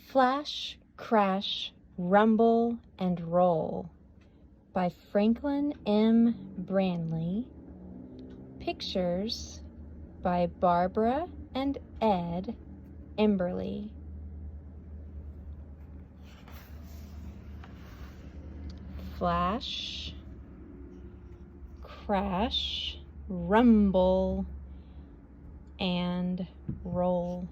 Flash, Crash, Rumble, and Roll by Franklin M. Branley. Pictures by Barbara and Ed Emberly. Flash, crash, rumble, and roll.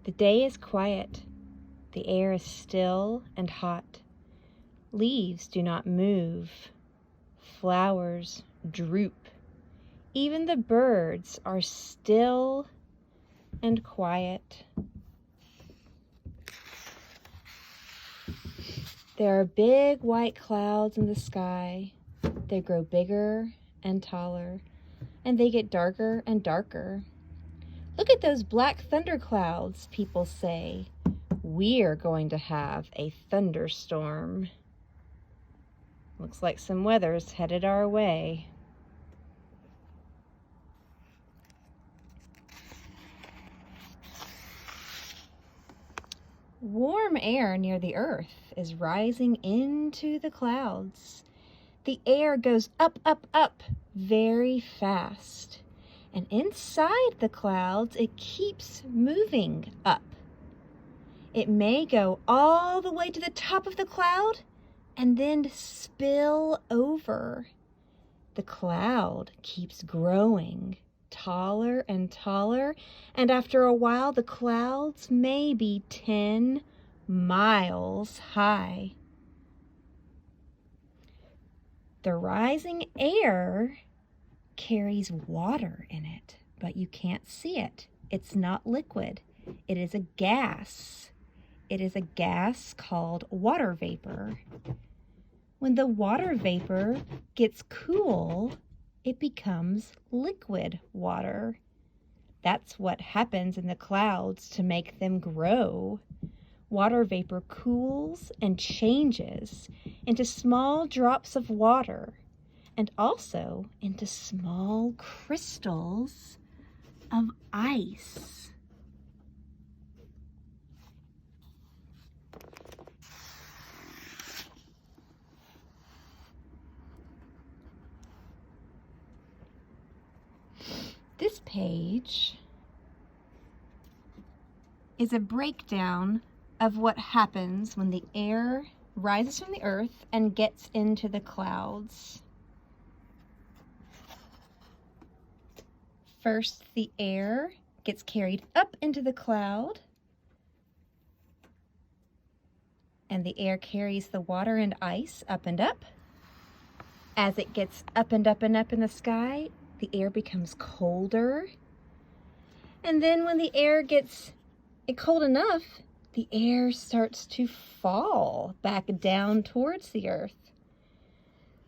The day is quiet. The air is still and hot. Leaves do not move. Flowers droop. Even the birds are still and quiet. There are big white clouds in the sky. They grow bigger and taller, and they get darker and darker. Look at those black thunderclouds, people say. We're going to have a thunderstorm. Looks like some weather's headed our way. Warm air near the earth is rising into the clouds. The air goes up, up, up very fast. And inside the clouds, it keeps moving up. It may go all the way to the top of the cloud and then spill over. The cloud keeps growing taller and taller, and after a while the clouds may be 10 miles high. The rising air carries water in it, but you can't see it. It's not liquid. It is a gas. It is a gas called water vapor. When the water vapor gets cool, it becomes liquid water. That's what happens in the clouds to make them grow. Water vapor cools and changes into small drops of water and also into small crystals of ice. This page is a breakdown of what happens when the air rises from the earth and gets into the clouds. First, the air gets carried up into the cloud, and the air carries the water and ice up and up. As it gets up and up and up in the sky, the air becomes colder. And then when the air gets cold enough, the air starts to fall back down towards the earth.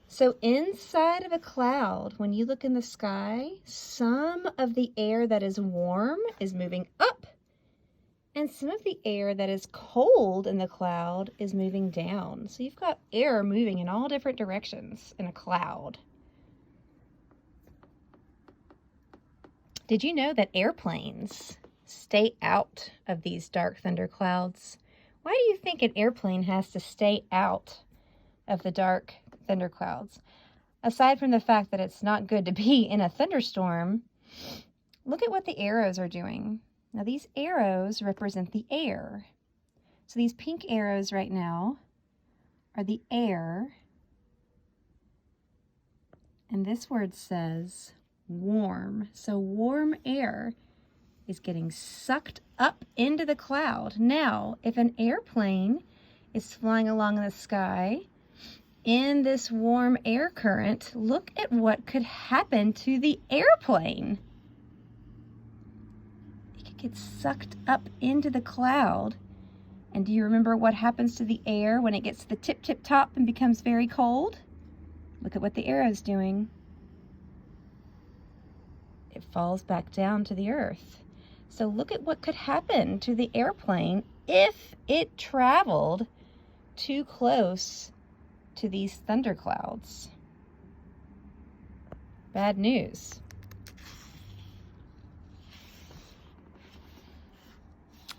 So inside of a cloud, when you look in the sky, some of the air that is warm is moving up, and some of the air that is cold in the cloud is moving down. So you've got air moving in all different directions in a cloud. Did you know that airplanes stay out of these dark thunder clouds? Why do you think an airplane has to stay out of the dark thunder clouds? Aside from the fact that it's not good to be in a thunderstorm, look at what the arrows are doing. Now these arrows represent the air. So these pink arrows right now are the air, and this word says warm. So warm air is getting sucked up into the cloud. Now, if an airplane is flying along in the sky in this warm air current, look at what could happen to the airplane. It could get sucked up into the cloud. And do you remember what happens to the air when it gets to the tip, tip, top and becomes very cold? Look at what the arrow is doing. It falls back down to the earth. So look at what could happen to the airplane if it traveled too close to these thunderclouds. Bad news.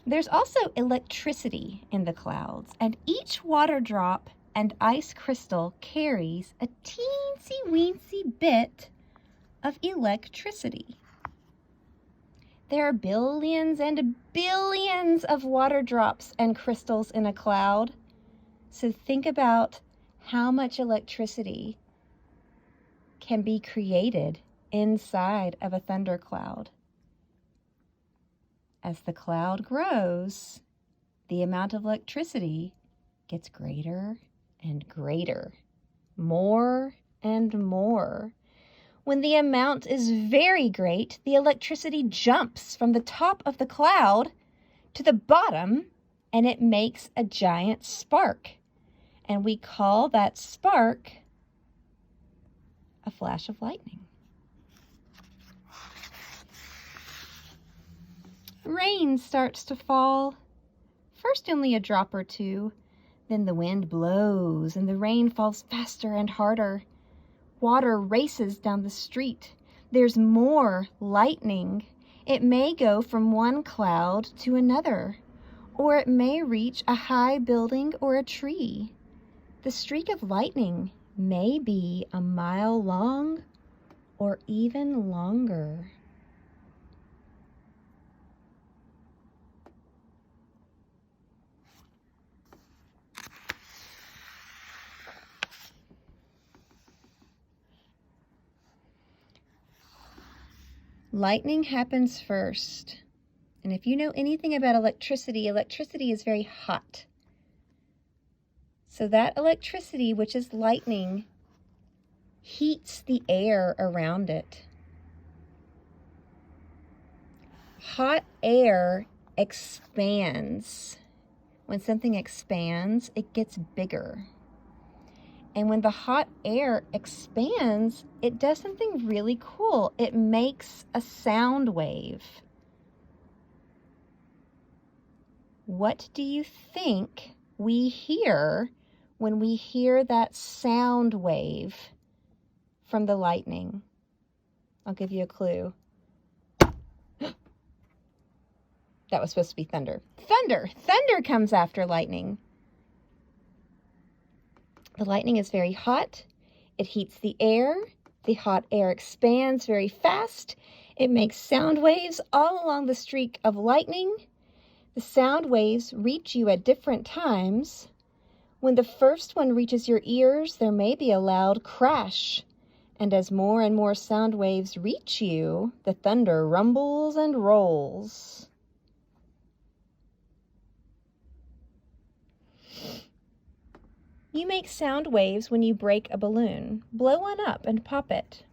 There's also electricity in the clouds, and each water drop and ice crystal carries a teensy-weensy bit of electricity. There are billions and billions of water drops and crystals in a cloud, so think about how much electricity can be created inside of a thundercloud. As the cloud grows, the amount of electricity gets greater and greater, more and more. When the amount is very great, the electricity jumps from the top of the cloud to the bottom, and it makes a giant spark. And we call that spark a flash of lightning. Rain starts to fall. First only a drop or two, then the wind blows and the rain falls faster and harder. Water races down the street. There's more lightning. It may go from one cloud to another, or it may reach a high building or a tree. The streak of lightning may be a mile long or even longer. Lightning happens first. And if you know anything about electricity, electricity is very hot. So that electricity, which is lightning, heats the air around it. Hot air expands. When something expands, it gets bigger. And when the hot air expands, it does something really cool. It makes a sound wave. What do you think we hear when we hear that sound wave from the lightning? I'll give you a clue. That was supposed to be thunder. Thunder! Thunder comes after lightning. The lightning is very hot. It heats the air. The hot air expands very fast. It makes sound waves all along the streak of lightning. The sound waves reach you at different times. When the first one reaches your ears, there may be a loud crash. And as more and more sound waves reach you, the thunder rumbles and rolls. You make sound waves when you break a balloon. Blow one up and pop it.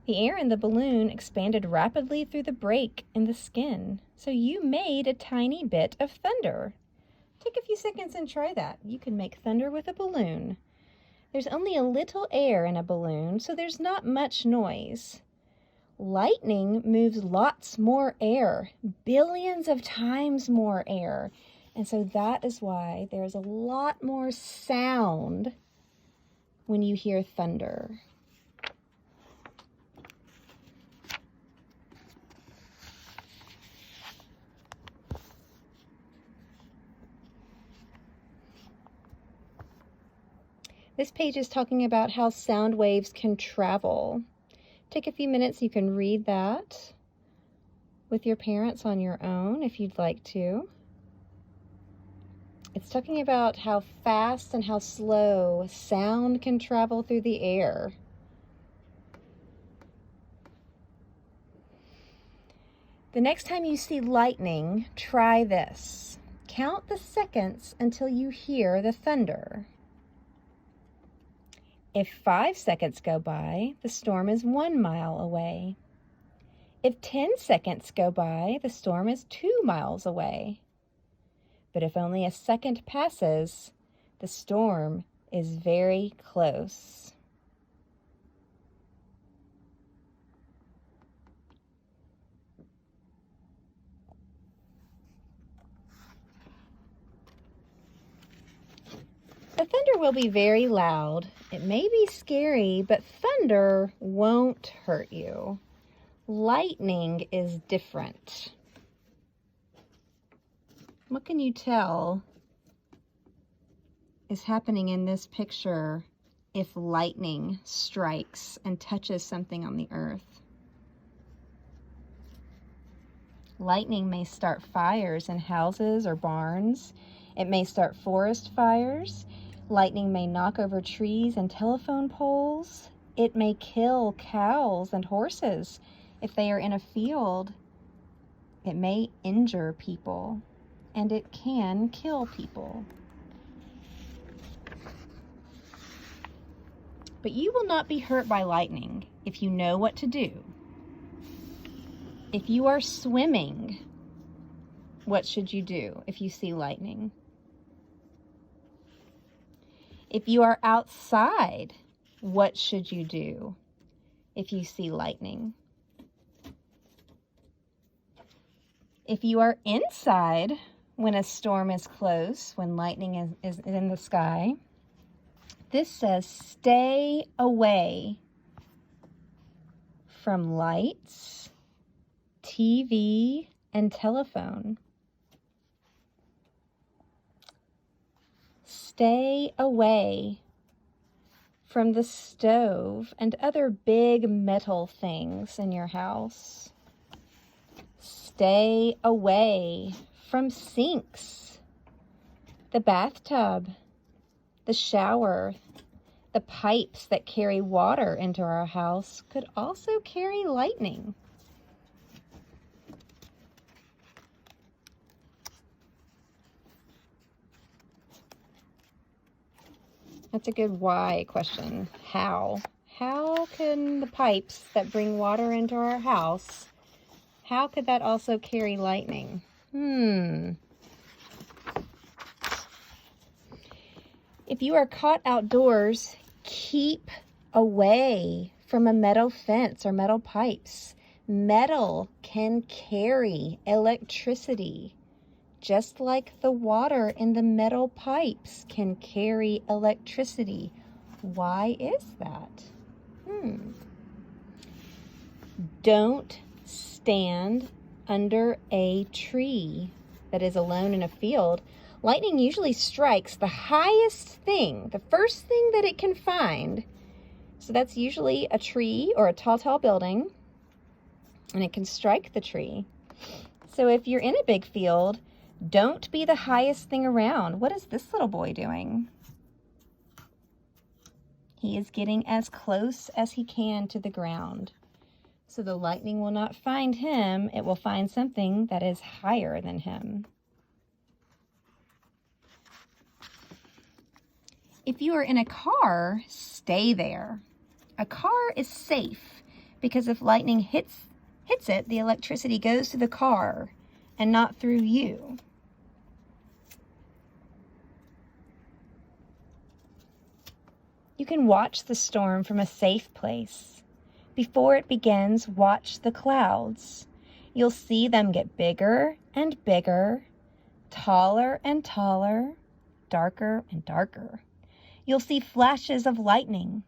The air in the balloon expanded rapidly through the break in the skin, so you made a tiny bit of thunder. Take a few seconds and try that. You can make thunder with a balloon. There's only a little air in a balloon, so there's not much noise. Lightning moves lots more air, billions of times more air. And so that is why there's a lot more sound when you hear thunder. This page is talking about how sound waves can travel. Take a few minutes, you can read that with your parents on your own if you'd like to. It's talking about how fast and how slow sound can travel through the air. The next time you see lightning, try this. Count the seconds until you hear the thunder. If 5 seconds go by, the storm is 1 mile away. If 10 seconds go by, the storm is 2 miles away. But if only a second passes, the storm is very close. The thunder will be very loud. It may be scary, but thunder won't hurt you. Lightning is different. What can you tell is happening in this picture if lightning strikes and touches something on the earth? Lightning may start fires in houses or barns. It may start forest fires. Lightning may knock over trees and telephone poles. It may kill cows and horses. If they are in a field, it may injure people, and it can kill people. But you will not be hurt by lightning if you know what to do. If you are swimming, what should you do if you see lightning? If you are outside, what should you do if you see lightning? If you are inside when a storm is close, when lightning is in the sky, this says stay away from lights, TV, and telephone. Stay away from the stove and other big metal things in your house. Stay away from sinks, the bathtub, the shower. The pipes that carry water into our house could also carry lightning. That's a good why question. How? How can the pipes that bring water into our house, how could that also carry lightning? If you are caught outdoors, keep away from a metal fence or metal pipes. Metal can carry electricity, just like the water in the metal pipes can carry electricity. Why is that? Don't stand under a tree that is alone in a field. Lightning usually strikes the highest thing, the first thing that it can find. So that's usually a tree or a tall building, and it can strike the tree. So if you're in a big field, don't be the highest thing around. What is this little boy doing? He is getting as close as he can to the ground. So the lightning will not find him. It will find something that is higher than him. If you are in a car, stay there. A car is safe because if lightning hits it, the electricity goes to the car and not through you. You can watch the storm from a safe place. Before it begins, watch the clouds. You'll see them get bigger and bigger, taller and taller, darker and darker. You'll see flashes of lightning.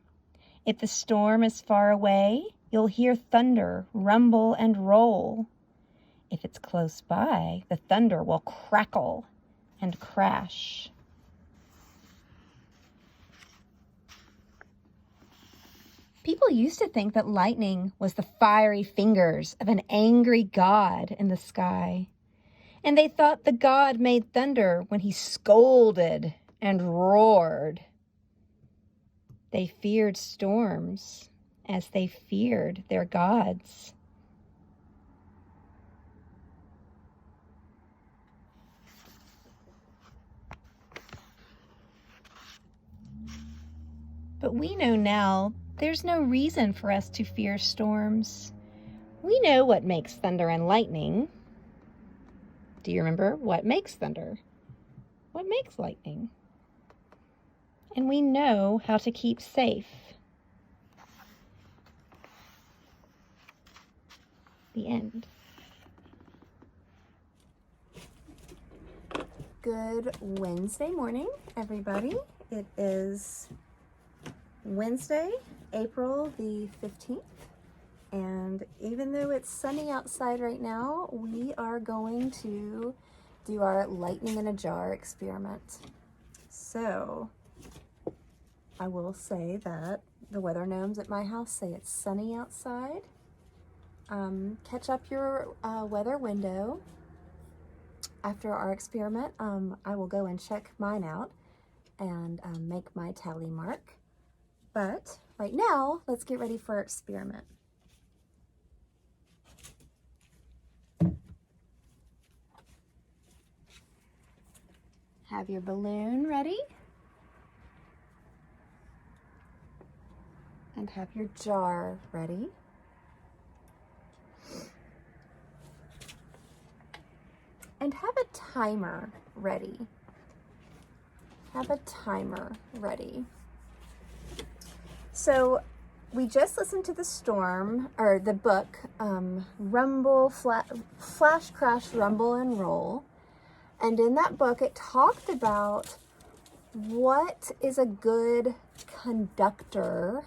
If the storm is far away, you'll hear thunder rumble and roll. If it's close by, the thunder will crackle and crash. People used to think that lightning was the fiery fingers of an angry god in the sky. And they thought the god made thunder when he scolded and roared. They feared storms as they feared their gods. But we know now there's no reason for us to fear storms. We know what makes thunder and lightning. Do you remember what makes thunder? What makes lightning? And we know how to keep safe. The end. Good Wednesday morning, everybody. It is Wednesday, April the 15th, and even though it's sunny outside right now, we are going to do our lightning in a jar experiment. So I will say that the weather gnomes at my house say it's sunny outside. Catch up your weather window. After our experiment, I will go and check mine out and make my tally mark. But right now, let's get ready for our experiment. Have your balloon ready. And have your jar ready. And have a timer ready. Have a timer ready. So we just listened to the storm, or the book, Flash, Crash, Rumble, and Roll. And in that book, it talked about what is a good conductor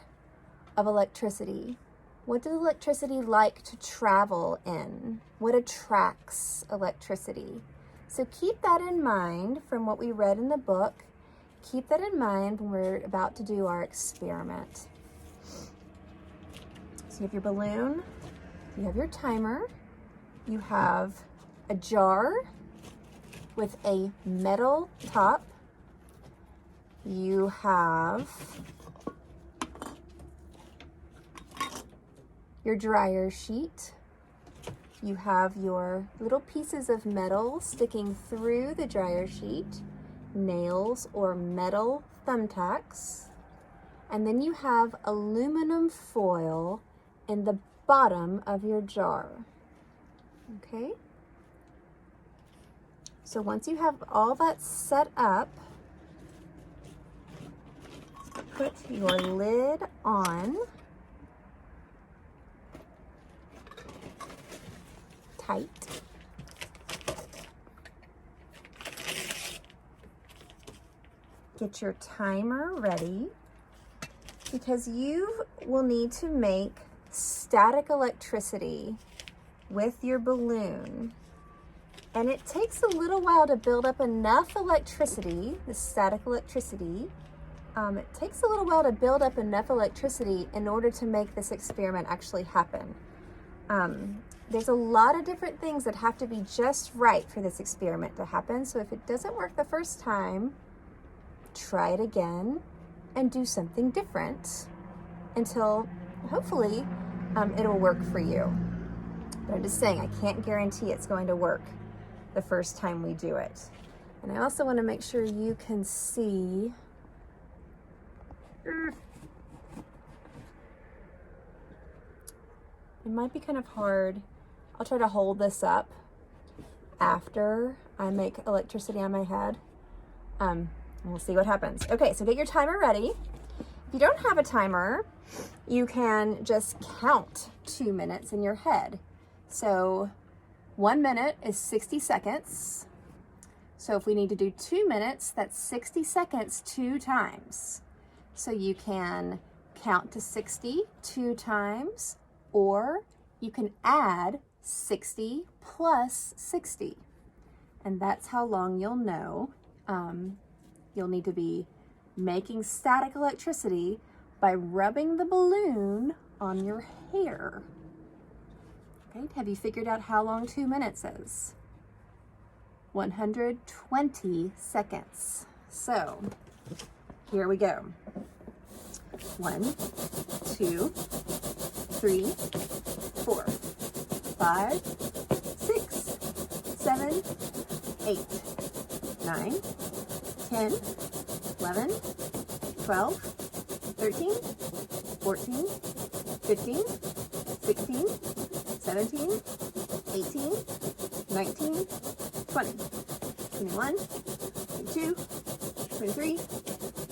of electricity. What does electricity like to travel in? What attracts electricity? So keep that in mind from what we read in the book. Keep that in mind when we're about to do our experiment. So you have your balloon, you have your timer, you have a jar with a metal top, you have your dryer sheet, you have your little pieces of metal sticking through the dryer sheet, nails or metal thumbtacks, and then you have aluminum foil in the bottom of your jar. Okay? So once you have all that set up, put your lid on tight. Get your timer ready, because you will need to make static electricity with your balloon. And it takes a little while to build up enough electricity, the static electricity. It takes a little while to build up enough electricity in order to make this experiment actually happen. There's a lot of different things that have to be just right for this experiment to happen. So if it doesn't work the first time, try it again and do something different until hopefully it'll work for you. But I'm just saying, I can't guarantee it's going to work the first time we do it. And I also want to make sure you can see. It might be kind of hard. I'll try to hold this up after I make electricity on my head. And we'll see what happens. Okay, so get your timer ready. If you don't have a timer, you can just count 2 minutes in your head. So 1 minute is 60 seconds. So if we need to do 2 minutes, that's 60 seconds 2 times. So you can count to 60 2 times, or you can add 60 plus 60. And that's how long you'll know. You'll need to be making static electricity by rubbing the balloon on your hair. Okay, have you figured out how long 2 minutes is? 120 seconds. So here we go. 1, 2, 3, 4, 5, 6, 7, 8, 9, 10, 11, 12, 13, 14, 15, 16, 17, 18, 19, 20, 21, 22, 23,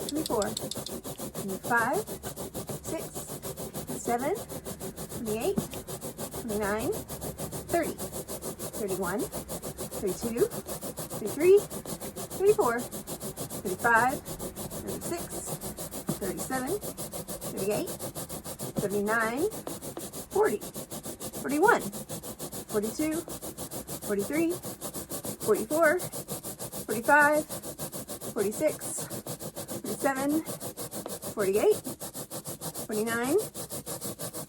24, 25, 6, 7, 28, 29, 30, 31, 32, 33, 34, 35, 37, 38, 39, 40, 41, 42, 43, 44, 45, 46, 47, 48, 49,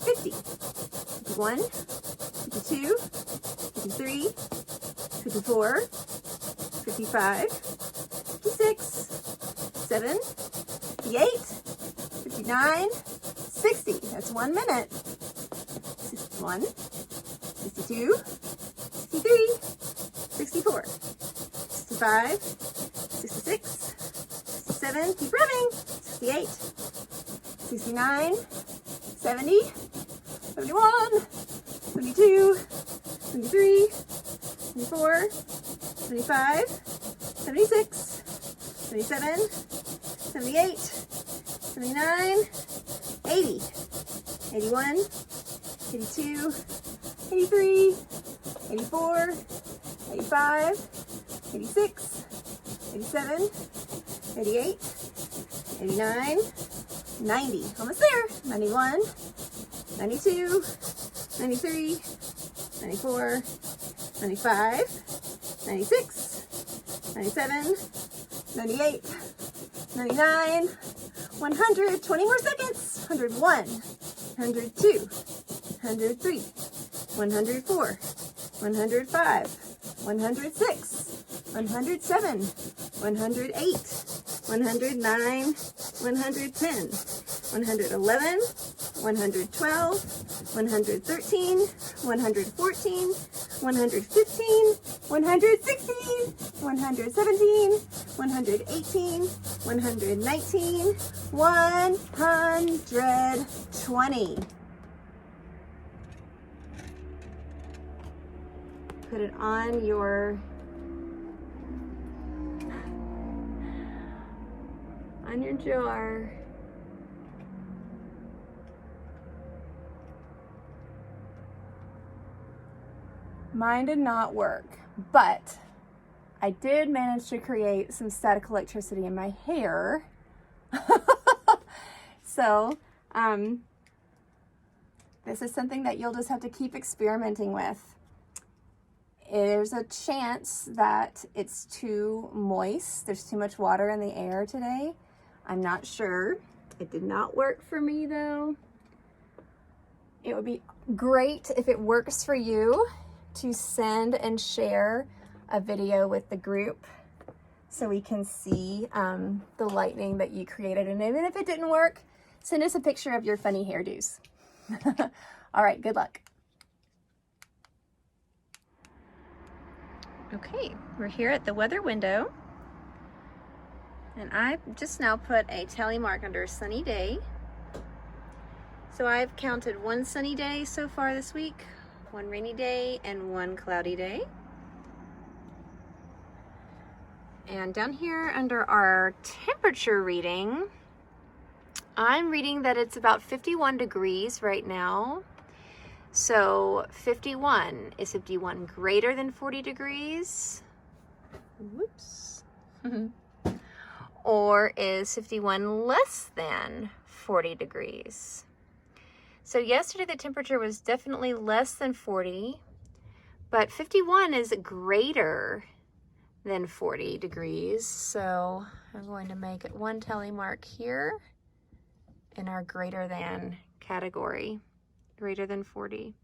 50, 51, 52, 53, 54, 55, 56, 7, 58, 59, 60. That's 1 minute. 61, 62, 63, 64, 65, 66, 67, keep running, 68, 69, 70, 71, 72, 73, 74, 75, 76, 77, 78, 79, 80, 81, 82, 83, 84, 85, 86, 87, 88, 89, 90. Almost there. 91, 92, 93, 94, 95, 96, 97, 98, 99, 100. 20 more seconds. 101, 102, 103, 104, 105, 106, 107, 108, 109, 110, 111, 112, 113, 114, 115, 116, 117, 118, 119, 120. Put it on your jar. Mine did not work, but I did manage to create some static electricity in my hair. So, this is something that you'll just have to keep experimenting with. There's a chance that it's too moist. There's too much water in the air today. I'm not sure. It did not work for me though. It would be great if it works for you to send and share a video with the group so we can see the lightning that you created. And even if it didn't work, send us a picture of your funny hairdos. All right, good luck. Okay, we're here at the weather window. And I've just now put a tally mark under sunny day. So I've counted 1 sunny day so far this week, 1 rainy day, and 1 cloudy day. And down here under our temperature reading, I'm reading that it's about 51 degrees right now. So 51, is 51 greater than 40 degrees? Whoops. Or is 51 less than 40 degrees? So yesterday the temperature was definitely less than 40, but 51 is greater than 40 degrees. So I'm going to make it 1 tally mark here in our greater than category, greater than 40.